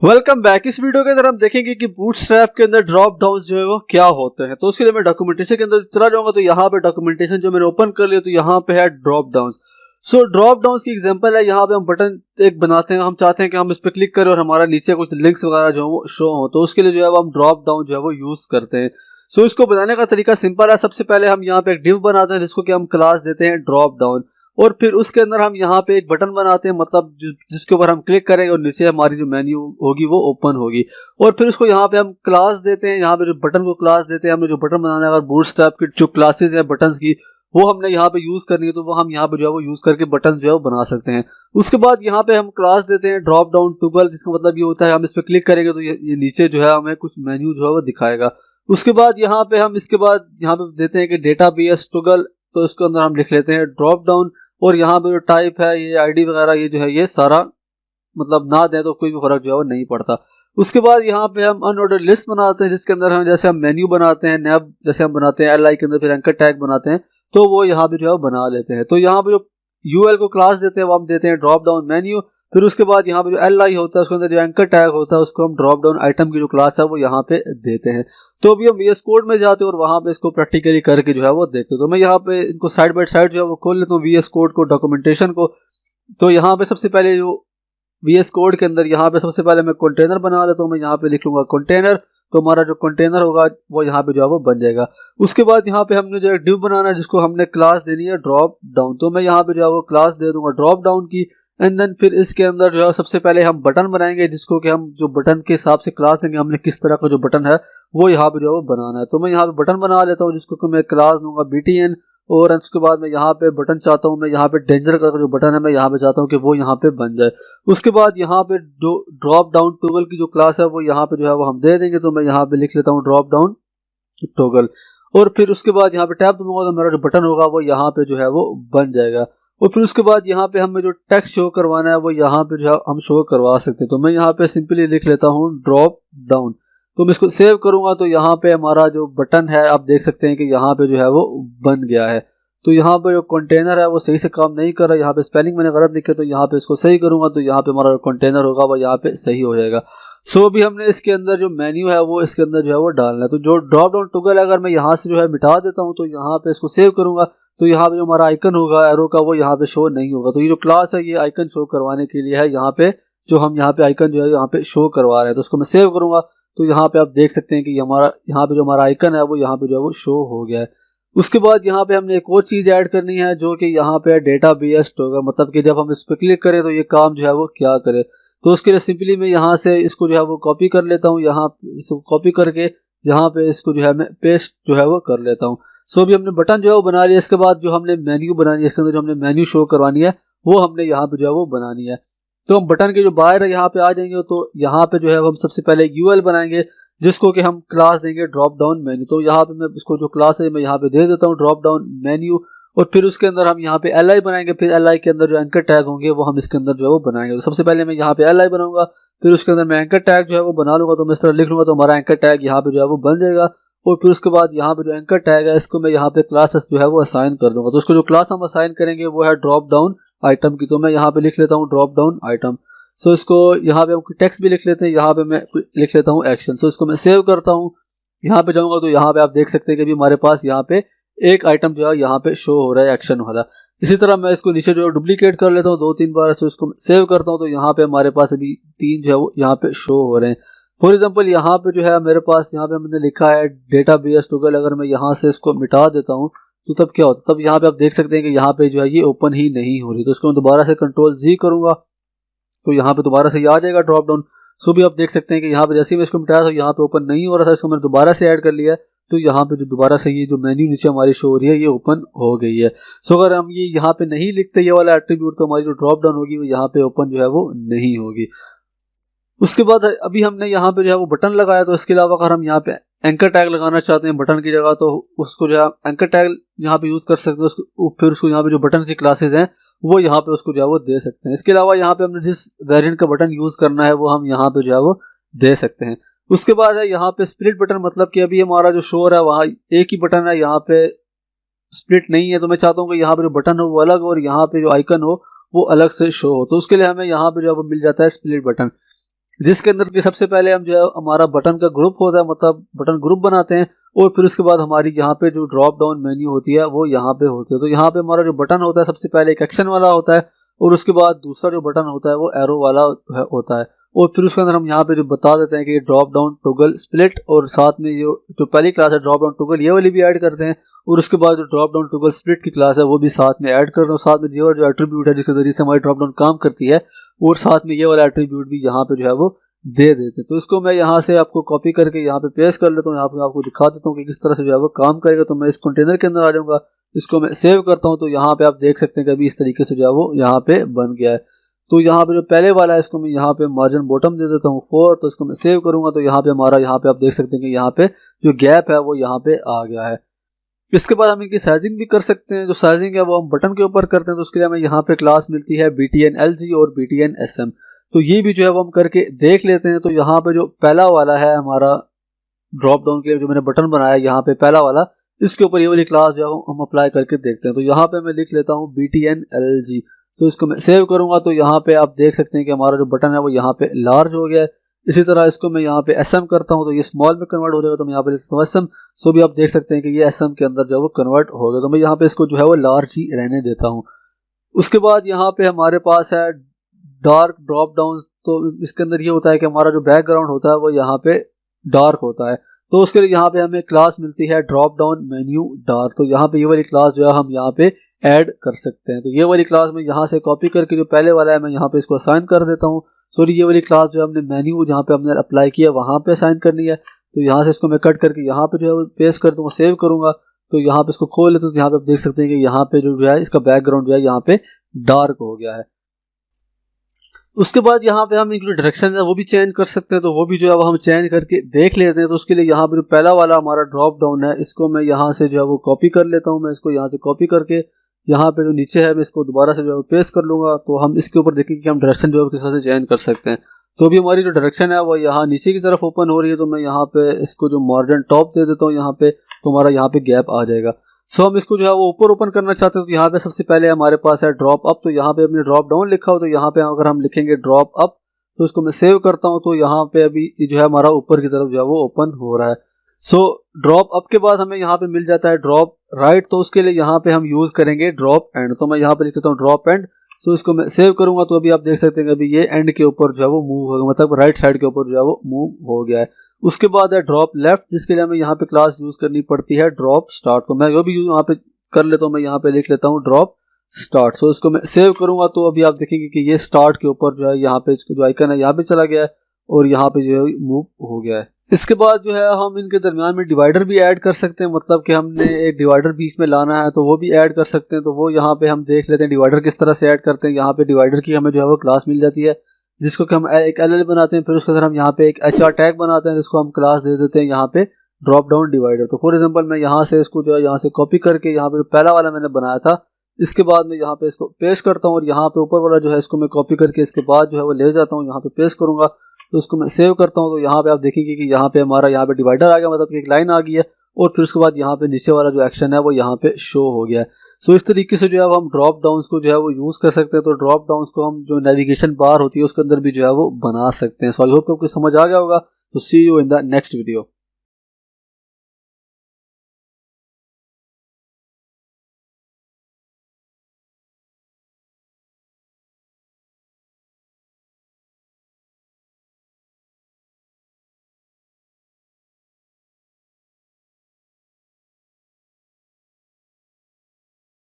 Welcome back. इस video के अंदर हम देखेंगे कि बूटस्ट्रैप के अंदर ड्रॉप डाउन जो है वो क्या होते हैं। तो उसके लिए मैं डॉक्यूमेंटेशन के अंदर चला जाऊंगा। तो यहाँ पे डॉक्यूमेंटेशन जो मैंने ओपन कर लिया तो यहाँ पे है drop down. So drop down की एग्जांपल है, यहाँ पे हम बटन एक बनाते हैं, हम चाहते हैं कि हम इस पर क्लिक करें और हमारा नीचे कुछ लिंक्स वगैरह जो है वो शो हो। तो उसके लिए जो है वो हम ड्रॉप डाउन जो है वो यूज करते हैं। सो इसको बनाने का तरीका सिंपल है। सबसे पहले हम यहाँ पे एक डिव बनाते हैं जिसको कि हम क्लास देते हैं ड्रॉप डाउन, और फिर उसके अंदर हम यहाँ पे एक बटन बनाते हैं, मतलब जिसके ऊपर हम क्लिक करेंगे और नीचे हमारी जो मेन्यू होगी वो ओपन होगी। और फिर उसको यहाँ पे हम क्लास देते हैं, यहाँ पे जो बटन को क्लास देते हैं। हमने जो बटन बनाना है, अगर बूटस्ट्रैप की जो क्लासेस है बटन्स की वो हमने यहाँ पे यूज करनी है तो वो हम यहाँ पे जो है वो यूज करके बटन जो है वो बना सकते हैं। उसके बाद यहाँ पे हम क्लास देते हैं ड्रॉप डाउन टूगल, जिसका मतलब ये होता है हम इस पर क्लिक करेंगे तो ये नीचे जो है हमें कुछ मेन्यू जो है वो दिखाएगा। उसके बाद यहाँ पे हम इसके बाद यहाँ पे देते हैं कि डेटा बेस टूगल, तो इसके अंदर हम लिख लेते हैं ड्रॉप डाउन। और यहाँ पे जो टाइप है ये आईडी वगैरह ये जो है ये सारा मतलब ना दें तो कोई भी फर्क जो है वो नहीं पड़ता। उसके बाद यहाँ पे हम अनऑर्डर लिस्ट बनाते हैं जिसके अंदर हम जैसे हम मेन्यू बनाते हैं, नैब जैसे हम बनाते हैं, एल आई के अंदर फिर एंकर टैग बनाते हैं, तो वो यहाँ पे जो है बना लेते हैं। तो यहाँ पे जो यूएल को क्लास देते हैं वो हम देते हैं ड्रॉप डाउन मेन्यू। फिर उसके बाद यहाँ पे जो एल आई होता है उसके अंदर जो एंकर टैग होता है उसको हम ड्रॉप डाउन आइटम की जो क्लास है वो यहाँ पे देते हैं। तो अभी हम वीएस कोड में जाते हैं और वहां पे इसको प्रैक्टिकली करके जो है वो देखते हैं। तो मैं यहाँ पे इनको साइड बाय साइड जो है वो खोल लेता हूँ, वीएस कोड को, डॉक्यूमेंटेशन को। तो यहाँ पे सबसे पहले जो वीएस कोड के अंदर यहाँ पे सबसे पहले मैं कंटेनर बना लेता हूँ। मैं यहाँ पे लिख लूंगा कंटेनर, तो हमारा जो कंटेनर होगा वो यहाँ पे जो है वो बन जाएगा। उसके बाद यहाँ पे हमने जो है डिव बनाना है जिसको हमने क्लास देनी है ड्रॉप डाउन, तो मैं यहाँ पे जो है वो क्लास दे दूंगा ड्रॉप डाउन की। एंड देन फिर इसके अंदर जो है सबसे पहले हम बटन बनाएंगे जिसको कि हम जो बटन के हिसाब से क्लास देंगे, हमने किस तरह का जो बटन है वो यहाँ पे जो है वो बनाना है। तो मैं यहाँ पे बटन बना लेता हूँ जिसको कि मैं क्लास दूंगा BTN। और उसके बाद मैं यहाँ पे बटन चाहता हूँ, मैं यहाँ पे डेंजर का जो बटन है मैं यहाँ पे चाहता हूँ कि वो यहाँ पे बन जाए। उसके बाद यहाँ पे जो ड्रॉप डाउन टॉगल की जो क्लास है वो यहाँ पे जो है वो हम दे देंगे। तो मैं यहाँ पे लिख लेता हूँ ड्रॉप डाउन टॉगल। और फिर उसके बाद यहाँ पे टैप दूंगा तो मेरा जो बटन होगा वो यहाँ पे जो है वो बन जाएगा। और फिर उसके बाद यहाँ पे हमें जो टेक्स्ट शो करवाना है वो यहाँ पे जो है हम शो करवा सकते हैं। तो मैं यहाँ पे सिंपली लिख लेता हूँ ड्रॉप डाउन। तो मैं इसको सेव करूंगा तो यहाँ पे हमारा जो बटन है आप देख सकते हैं कि यहाँ पे जो है वो बन गया है। तो यहाँ पे जो कंटेनर है वो सही से काम नहीं कर रहा, यहाँ पे स्पेलिंग मैंने गलत लिखा, तो यहाँ पे इसको सही करूंगा तो यहाँ पे हमारा जो कंटेनर होगा वो यहाँ पे सही हो जाएगा। सो अभी हमने इसके अंदर जो मेन्यू है वो इसके अंदर जो है वो डालना है। तो जो ड्रॉप डाउन टॉगल अगर मैं यहाँ से जो है मिटा देता हूँ तो यहाँ पे इसको सेव करूंगा तो यहाँ पे जो हमारा आइकन होगा एरो का वो यहाँ पे शो नहीं होगा। तो ये जो क्लास है ये आइकन शो करवाने के लिए है, यहाँ पे जो हम यहाँ पे आइकन जो है यहाँ पे शो करवा रहे हैं। तो उसको मैं सेव करूंगा तो यहाँ पे आप देख सकते हैं कि हमारा यहाँ पे जो हमारा आइकन है वो यहाँ पे जो है वो शो हो गया है। उसके बाद यहाँ पे हमने एक और चीज ऐड करनी है जो कि यहाँ पे डेटा बेस टॉगल, मतलब कि जब हम इस पर क्लिक करें तो ये काम जो है वो क्या करे। तो उसके लिए सिंपली मैं यहाँ से इसको जो है वो कॉपी कर लेता हूँ, यहाँ इसको कॉपी करके यहाँ पे इसको जो है मैं पेस्ट जो है वो कर लेता हूँ। सो अभी हमने बटन जो है वो बना लिया। इसके बाद जो हमने मेन्यू बनानी है, इसके अंदर जो हमने मेन्यू शो करवानी है वो हमने यहाँ पे जो है वो बनानी है। तो हम बटन के जो बाहर है यहाँ पे आ जाएंगे तो यहाँ पे जो है हम सबसे पहले यूएल बनाएंगे जिसको कि हम क्लास देंगे ड्रॉप डाउन मेन्यू। तो यहाँ पे मैं इसको जो क्लास है मैं यहाँ पे दे देता हूँ ड्रॉप डाउन मेन्यू। और फिर उसके अंदर हम यहाँ पे एल आई बनाएंगे, फिर एल आई के अंदर जो एंकर टैग होंगे वो हम इसके अंदर जो है वो बनाएंगे। तो सबसे पहले मैं यहाँ पे एल आई बनाऊंगा, फिर उसके अंदर मैं एंकर टैग जो है वो बना लूंगा। तो मैं इस तरह लिख लूंगा तो हमारा एंकर टैग यहाँ पे जो है वो बन जाएगा। और फिर उसके बाद यहाँ पे जो एंकर टैग है इसको मैं यहाँ पे क्लासेस जो है वो असाइन कर दूंगा। तो उसको जो क्लास हम असाइन करेंगे वो है ड्रॉप डाउन आइटम की। तो मैं यहाँ पे लिख लेता हूँ ड्रॉप डाउन आइटम। सो इसको यहाँ पे हम टेक्स्ट भी लिख लेते हैं, यहाँ पे मैं लिख लेता हूँ एक्शन। सो इसको मैं सेव करता हूँ, यहाँ पे जाऊंगा तो यहाँ पे आप देख सकते हैं कि अभी हमारे पास यहाँ पे एक आइटम जो है यहाँ पे शो हो रहा है एक्शन वाला। इसी तरह मैं इसको नीचे जो है डुप्लीकेट कर लेता हूँ 2-3 बार। सो इसको सेव करता हूँ तो यहाँ पे हमारे पास अभी 3 जो है वो यहाँ पे शो हो रहे हैं। फॉर एग्जाम्पल यहाँ पे जो है मेरे पास यहाँ पे हमने लिखा है डेटा बेस टॉगल, अगर मैं यहाँ से इसको मिटा देता हूँ तो तब क्या होता है, तब यहाँ पे आप देख सकते हैं कि यहाँ पे जो है ये ओपन ही नहीं हो रही। तो इसको मैं दोबारा से Ctrl+G करूंगा तो यहाँ पे दोबारा से ये आ जाएगा ड्रॉप डाउन। सो भी आप देख सकते हैं कि यहाँ पे जैसे ही मैं इसको मिटाया तो यहाँ पे ओपन नहीं हो रहा था, इसको मैंने दोबारा से ऐड कर लिया है तो यहाँ पे जो दोबारा से ये जो मेन्यू नीचे हमारी शो हो रही है ये ओपन हो गई है। सो अगर हम ये यहाँ पे नहीं लिखते ये वाला एट्रीब्यूट तो हमारी जो ड्रॉप डाउन होगी वो यहाँ पे ओपन जो है वो नहीं होगी। उसके बाद अभी हमने यहाँ पे जो है वो बटन लगाया, तो इसके अलावा अगर हम यहाँ पे एंकर टैग लगाना चाहते हैं बटन की जगह तो उसको जो है एंकर टैग यहाँ पे यूज कर सकते हैं। उसको फिर उसको यहाँ पे जो बटन की क्लासेस हैं वो यहाँ पे उसको जो है वो दे सकते हैं। इसके अलावा यहाँ पे हमने जिस वेरिएंट का बटन यूज करना है वो हम यहाँ पे जो है वो दे सकते हैं। उसके बाद है यहाँ पे स्प्लिट बटन, मतलब कि अभी हमारा जो शो है वहाँ एक ही बटन है, यहाँ पे स्प्लिट नहीं है। तो मैं चाहता हूँ कि यहाँ पे जो बटन हो वो अलग हो और यहाँ पे जो आइकन हो वो अलग से शो हो। तो उसके लिए हमें यहाँ पे जो है वो मिल जाता है स्प्लिट बटन। जिसके अंदर कि सबसे पहले हम जो है हमारा बटन का ग्रुप होता है, मतलब बटन ग्रुप बनाते हैं, और फिर उसके बाद हमारी यहाँ पे जो ड्रॉप डाउन मेन्यू होती है वो यहाँ पे होती है। तो यहाँ पे हमारा जो बटन होता है सबसे पहले एक एक्शन वाला होता है, और उसके बाद दूसरा जो बटन होता है वो एरो वाला होता है, और फिर उसके अंदर हम यहाँ पे जो बता देते हैं कि ड्रॉप डाउन टॉगल स्प्लिट, और साथ में जो पहली क्लास है ड्रॉप डाउन टॉगल ये वाली भी ऐड करते हैं, और उसके बाद जो ड्रॉप डाउन टॉगल स्प्लिट की क्लास है वो भी साथ में ऐड करते हैं। साथ में ये जो एट्रीब्यूट है जिसके जरिए से हमारी ड्रॉप डाउन काम करती है, और साथ में ये वाला एट्रीब्यूट भी यहाँ पे जो है वो दे देते हैं। तो इसको मैं यहाँ से आपको कॉपी करके यहाँ पे पेस्ट कर लेता हूँ, यहाँ पे आपको दिखा देता हूँ कि किस तरह से जो है वो काम करेगा। तो मैं इस कंटेनर के अंदर आ जाऊँगा, इसको मैं सेव करता हूँ, तो यहाँ पे आप देख सकते हैं कि अभी इस तरीके से जो है वो यहाँ पे बन गया है। तो यहाँ पे जो पहले वाला है इसको मैं यहाँ पे मार्जिन बॉटम दे देता हूँ 4, तो इसको मैं सेव करूँगा, तो यहाँ पे हमारा यहाँ पे आप देख सकते हैं कि यहाँ पे जो गैप है वो यहाँ पे आ गया है। इसके बाद हम इनकी साइजिंग भी कर सकते हैं। जो साइजिंग है वो हम बटन के ऊपर करते हैं, तो उसके लिए हमें यहाँ पे क्लास मिलती है BTN LG और BTN SM। तो ये भी जो है वो हम करके देख लेते हैं। तो यहाँ पे जो पहला वाला है हमारा ड्रॉप डाउन के लिए जो मैंने बटन बनाया यहाँ पे पहला वाला, इसके ऊपर ये वाली क्लास जो है हम अप्लाई करके देखते हैं। तो यहाँ पे मैं लिख लेता हूँ BTN LG, तो इसको मैं सेव करूँगा, तो यहाँ पे आप देख सकते हैं कि हमारा जो बटन है वो यहाँ पे लार्ज हो गया है। इसी तरह इसको मैं यहाँ पे SM करता हूँ तो ये स्मॉल में कन्वर्ट हो जाएगा, तो मैं यहाँ पे लिखता हूँ SM। सो भी आप देख सकते हैं कि ये SM के अंदर जो है वो कन्वर्ट हो गया, तो मैं यहाँ पे इसको जो है वो लार्ज ही रहने देता हूँ। उसके बाद यहाँ पे हमारे पास है डार्क ड्रॉप डाउन। तो इसके अंदर ये होता है कि हमारा जो बैकग्राउंड होता है वो यहाँ पे डार्क होता है, तो उसके लिए यहाँ पे हमें क्लास मिलती है ड्रॉप डाउन मेन्यू डार्क। तो यहाँ पे ये वाली क्लास जो है हम यहाँ पे ऐड कर सकते हैं। तो ये वाली क्लास में यहाँ से कॉपी करके जो पहले वाला है मैं यहाँ पे इसको असाइन कर देता हूँ। सॉरी, ये वाली क्लास जो हमने मेन्यू जहाँ पे हमने अप्लाई किया वहाँ पे असाइन करनी है। तो यहाँ से इसको मैं कट करके यहाँ पे जो है पेस्ट कर दूँगा, सेव करूँगा, तो यहाँ पे इसको खोल लेते हैं। तो यहाँ पे आप देख सकते हैं कि यहाँ पे जो है इसका बैकग्राउंड जो है यहाँ पे डार्क हो गया है। उसके बाद यहाँ पे हम जो डायरेक्शन है वो भी चेंज कर सकते हैं, तो वो भी जो है वो हम चेंज करके देख लेते हैं। तो उसके लिए यहाँ पे जो पहला वाला हमारा ड्रॉप डाउन है इसको मैं यहाँ से जो है वो कॉपी कर लेता हूँ। मैं इसको यहाँ से कॉपी करके यहाँ पे जो नीचे है मैं इसको दोबारा से जो है पेस्ट कर लूँगा। तो हम इसके ऊपर देखेंगे कि हम डायरेक्शन जो है किस तरह से चेंज कर सकते हैं। तो अभी हमारी जो डायरेक्शन है वो यहाँ नीचे की तरफ ओपन हो रही है, तो मैं यहाँ पे इसको जो मार्जिन टॉप दे देता हूँ यहाँ पे, तो हमारा यहाँ पे गैप आ जाएगा। सो हम इसको जो है वो ऊपर ओपन करना चाहते हैं, तो यहाँ पे सबसे पहले हमारे पास है ड्रॉप अप। तो यहाँ पे हमने ड्रॉप डाउन लिखा हो, तो यहाँ पे अगर हम लिखेंगे ड्रॉप अप, तो इसको मैं सेव करता हूँ, तो यहाँ पे अभी जो है हमारा ऊपर की तरफ जो है वो ओपन हो रहा है। सो ड्रॉप अप के बाद हमें यहाँ पे मिल जाता है ड्रॉप राइट। तो उसके लिए यहाँ पे हम यूज करेंगे ड्रॉप एंड। तो मैं यहाँ पे लिख देता हूँ ड्रॉप एंड। तो इसको मैं सेव करूंगा, तो अभी आप देख सकते हैं अभी ये एंड के ऊपर जो है वो मूव होगा, मतलब राइट साइड के ऊपर जो है वो मूव हो गया है। उसके बाद है ड्रॉप लेफ्ट, जिसके लिए हमें यहाँ पे क्लास यूज करनी पड़ती है ड्रॉप स्टार्ट। तो मैं जो भी यहाँ पे कर लेता हूँ, मैं यहाँ पे लिख लेता हूँ ड्रॉप स्टार्ट। सो इसको मैं सेव करूंगा, तो अभी आप देखेंगे कि ये स्टार्ट के ऊपर जो है यहाँ पे इसका जो आइकन है यहाँ पे चला गया है, और यहाँ पे जो है मूव हो गया है। इसके बाद जो है हम इनके दरमियान में डिवाइडर भी ऐड कर सकते हैं, मतलब कि हमने एक डिवाइडर बीच में लाना है तो वो भी ऐड कर सकते हैं। तो वो यहाँ पे हम देख लेते हैं डिवाइडर किस तरह से ऐड करते हैं। यहाँ पे डिवाइडर की हमें जो है वो क्लास मिल जाती है, जिसको कि हम एक LL बनाते हैं। फिर उसके अंदर हम यहाँ पे एक HR टैग बनाते हैं, जिसको हम क्लास दे देते हैं यहाँ पे ड्रॉप डाउन डिवाइडर। तो फॉर एग्जाम्पल मैं यहाँ से इसको जो है यहाँ से कॉपी करके यहाँ पे पहला वाला मैंने बनाया था, इसके बाद मैं यहाँ पे इसको पेस्ट करता हूँ, और यहाँ पे ऊपर वाला जो है इसको मैं कॉपी करके इसके बाद जो है वो ले जाता हूँ, यहाँ पे पेस्ट करूंगा, तो उसको मैं सेव करता हूँ। तो यहाँ पे आप देखेंगे कि यहाँ पे हमारा यहाँ पे डिवाइडर आ गया, मतलब कि एक लाइन आ गई है, और फिर उसके बाद यहाँ पे नीचे वाला जो एक्शन है वो यहाँ पे शो हो गया है। सो इस तरीके से जो है हम ड्रॉप डाउन्स को जो है वो यूज़ कर सकते हैं। तो ड्रॉप डाउन्स को हम जो नेविगेशन बार होती है उसके अंदर भी जो है वो बना सकते हैं। सो आई होप आपको समझ आ गया होगा। तो see you in the next video.